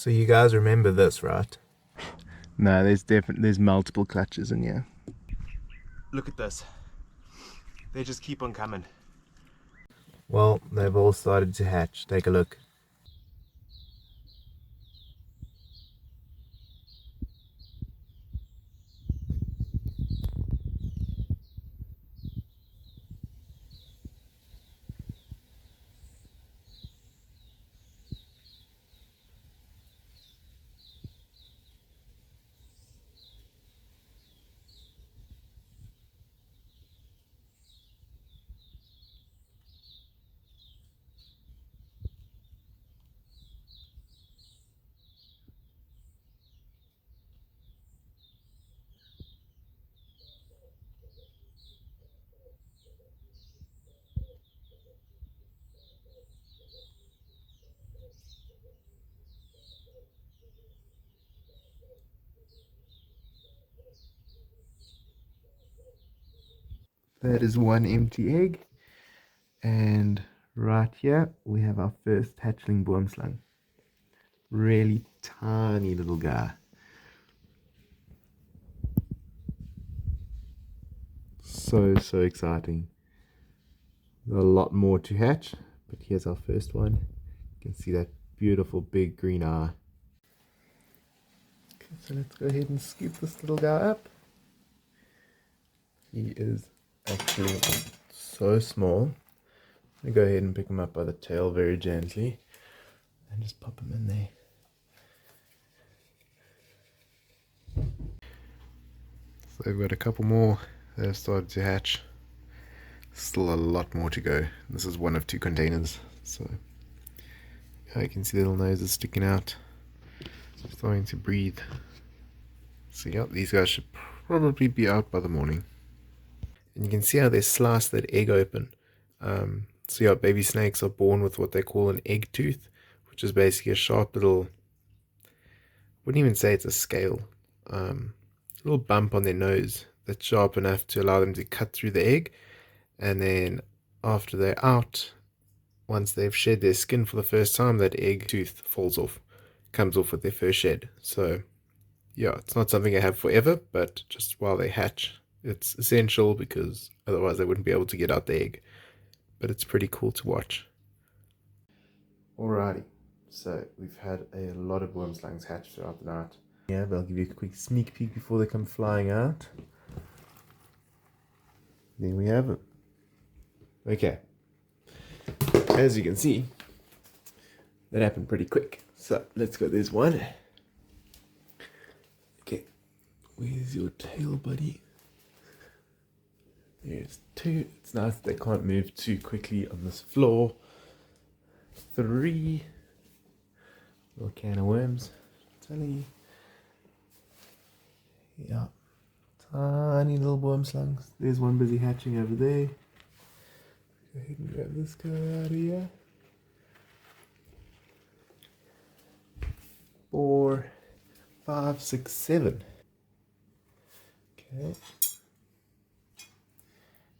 So you guys remember this, right? No, there's multiple clutches in here. Look at this. They just keep on coming. Well, they've all started to hatch. Take a look. That is one empty egg. And right here, we have our first hatchling Boomslang. Really tiny little guy. So exciting. A lot more to hatch, but here's our first one. You can see that beautiful big green eye. Okay, so let's go ahead and scoop this little guy up. He is actually so small. I'm going to go ahead and pick him up by the tail very gently and just pop him in there. So we've got a couple more that have started to hatch. Still a lot more to go. This is one of 2 containers, so yeah, you can see the little noses sticking out, starting to breathe. So yeah, these guys should probably be out by the morning. And you can see how they slice that egg open. So yeah, baby snakes are born with what they call an egg tooth, which is basically a sharp little, wouldn't even say it's a scale, little bump on their nose that's sharp enough to allow them to cut through the egg. And then after they're out, once they've shed their skin for the first time, that egg tooth falls off, comes off with their first shed. So yeah, it's not something I have forever, but just while they hatch, it's essential because otherwise they wouldn't be able to get out the egg. But it's pretty cool to watch. Alrighty, so we've had a lot of wormslangs hatch throughout the night. Yeah, but I'll give you a quick sneak peek before they come flying out. There we have it. Okay, as you can see, that happened pretty quick. So let's go, there's one. Okay, where's your tail, buddy? There's 2. It's nice that they can't move too quickly on this floor. 3. Little can of worms. Tally. Yeah. Tiny little worm slugs. There's one busy hatching over there. Go ahead and grab this guy out of here. 4, 5, 6, 7. Okay.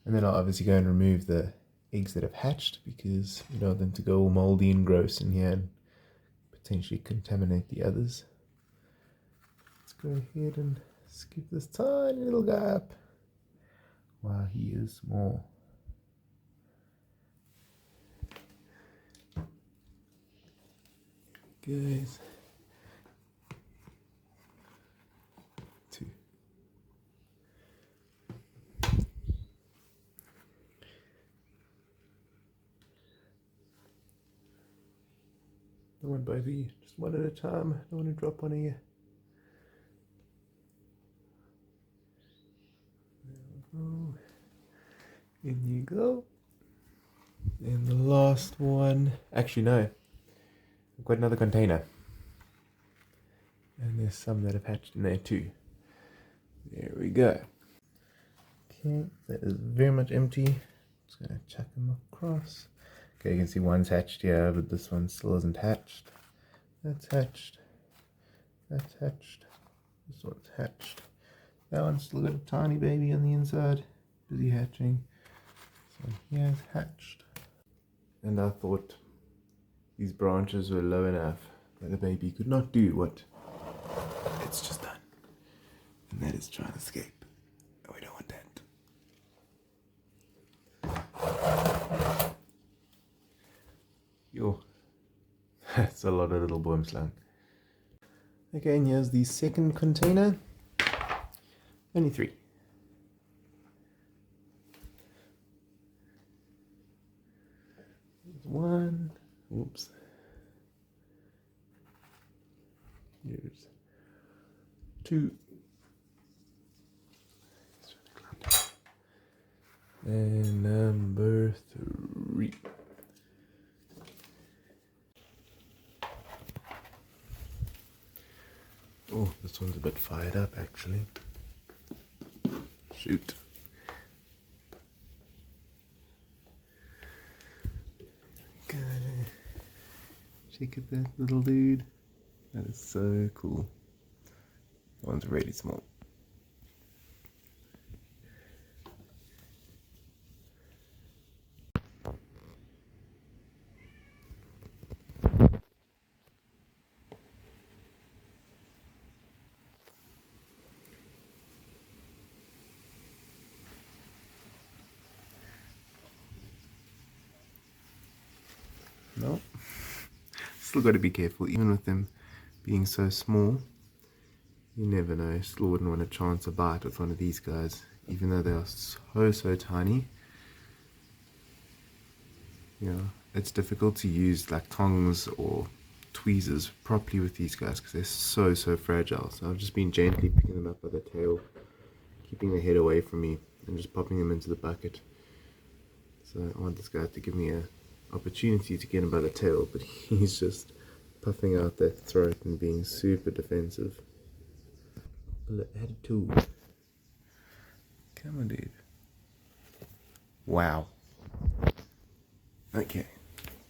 And then I'll obviously go and remove the eggs that have hatched because we don't want them to go all moldy and gross in here and potentially contaminate the others. Let's go ahead and scoop this tiny little guy up. Wow, he is small. Guys. 2. Don't want both of you, just one at a time. I don't want to drop one of you. There we go. In you go. And the last one. Actually, no. I've got another container. And there's some that have hatched in there too. There we go. Okay, that is very much empty. Just going to chuck them across. Okay, you can see one's hatched here, but this one still isn't hatched. That's hatched. That's hatched. This one's hatched. That one's still got a tiny baby on the inside. Busy hatching. This one here is hatched. And I thought these branches were low enough that a baby could not do what it's just done. And that is try and escape. And we don't want that. Yo. That's a lot of little boomslang. Okay, and here's the second container. Only 3. There's 1. Whoops. Here's 2. And number 3. Oh, this one's a bit fired up actually. Shoot. Check at that little dude. That is so cool. That one's really small. No. Still got to be careful, even with them being so small. You never know. Still wouldn't want a chance a bite with one of these guys, even though they are so tiny. Yeah, it's difficult to use like tongs or tweezers properly with these guys because they're so fragile. So I've just been gently picking them up by the tail, keeping the head away from me, and just popping them into the bucket. So I want this guy to give me a opportunity to get him by the tail, but he's just puffing out that throat and being super defensive. Attitude. Come on, dude. Wow. Okay.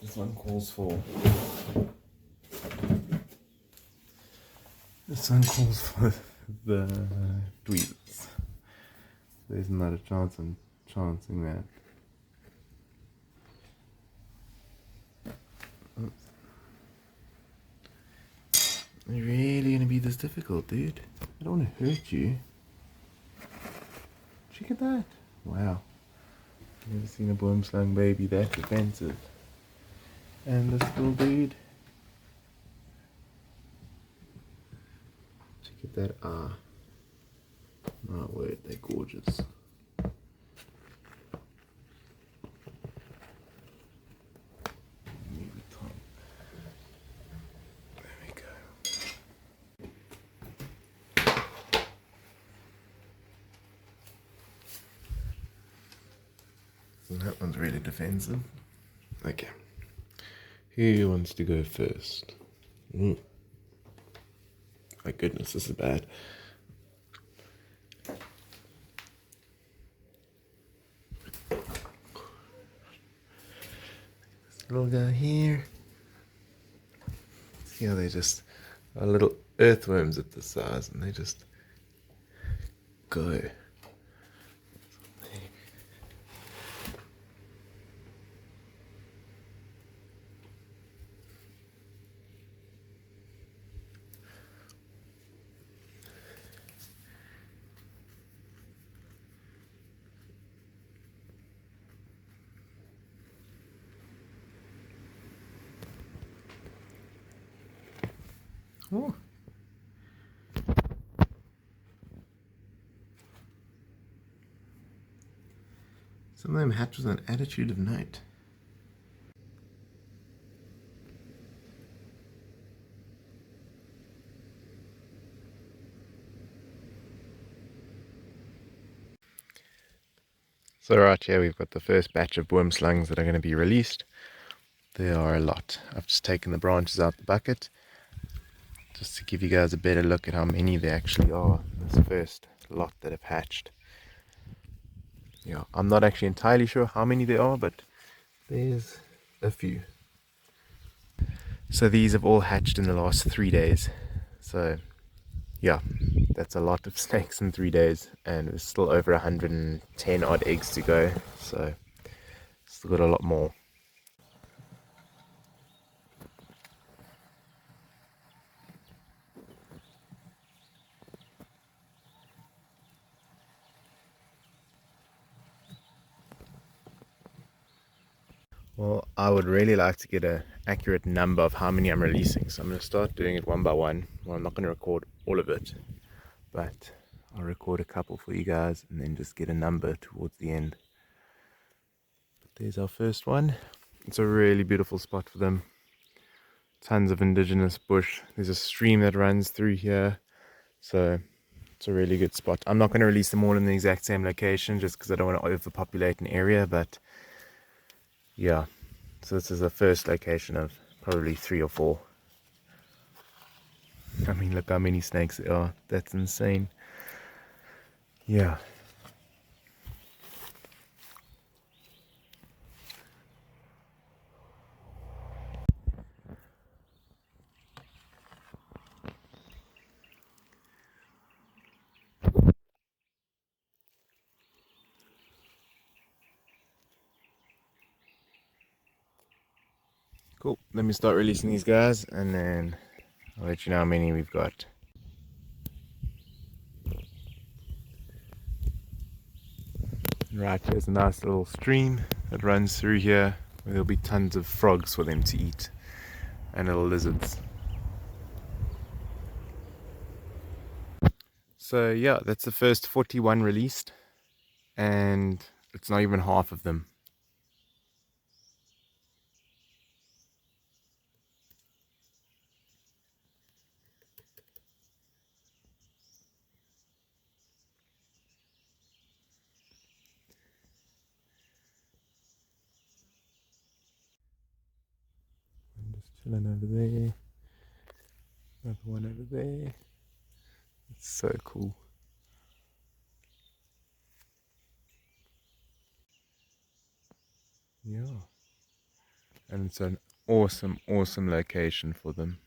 This one calls for the tweezers. There's not a chance I'm chancing that. It's really gonna be this difficult, dude. I don't want to hurt you. Check at that. Wow. Never seen a boomslang baby that defensive. And this little dude. Check at that. My word, they're gorgeous. That one's really defensive. Okay. Who wants to go first? My goodness, this is bad. This little guy here. See how they just are little earthworms at the size and they just go. Oh. Some of them hatch with an attitude of note. So right here we've got the first batch of boomslangs that are going to be released. There are a lot. I've just taken the branches out the bucket just to give you guys a better look at how many there actually are. This first lot that have hatched. Yeah, I'm not actually entirely sure how many there are, but there's a few. So these have all hatched in the last 3 days. So yeah, that's a lot of snakes in 3 days, and there's still over 110 odd eggs to go. So still got a lot more. Well, I would really like to get an accurate number of how many I'm releasing, so I'm going to start doing it one by one. Well, I'm not going to record all of it, but I'll record a couple for you guys and then just get a number towards the end. But there's our first one. It's a really beautiful spot for them. Tons of indigenous bush. There's a stream that runs through here, so it's a really good spot. I'm not going to release them all in the exact same location just because I don't want to overpopulate an area, but yeah, so this is the first location of probably 3 or 4. I mean, look how many snakes there are. That's insane. Yeah. Cool. Let me start releasing these guys and then I'll let you know how many we've got. Right, there's a nice little stream that runs through here where there'll be tons of frogs for them to eat and little lizards. So yeah, that's the first 41 released and it's not even half of them. I'm just chilling over there. Another one over there. It's so cool. Yeah. And it's an awesome, awesome location for them.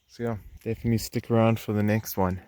So yeah, definitely stick around for the next one.